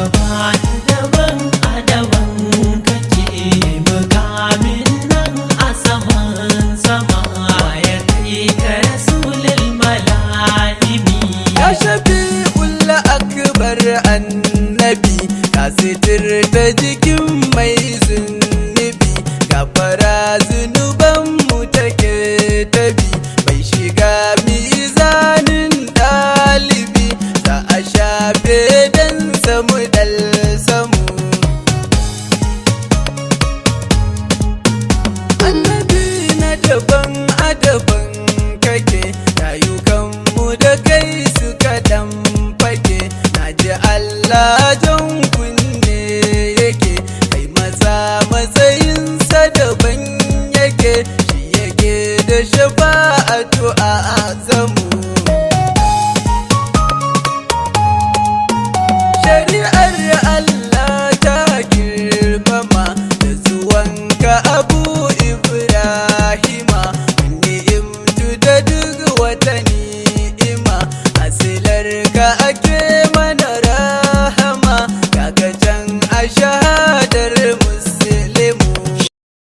daban daban a daban kake mukamin nan a saman sama ya kai ka rasulul mala'imi ya shafi'ul akbar annabi ka sitirta jikin mai zunubi gafara zunuban mu take tabi bai shiga mizanin ɗalibi za a shafe dan samu dal samu annabi na daban a daban kake rayukanmu da kai suka dan fake na ji Allah jan kunne yake kai matsayinsa daban yake shi yake da shafa'atu a azamu shari'ar Allah ta girmama da zuwanka abu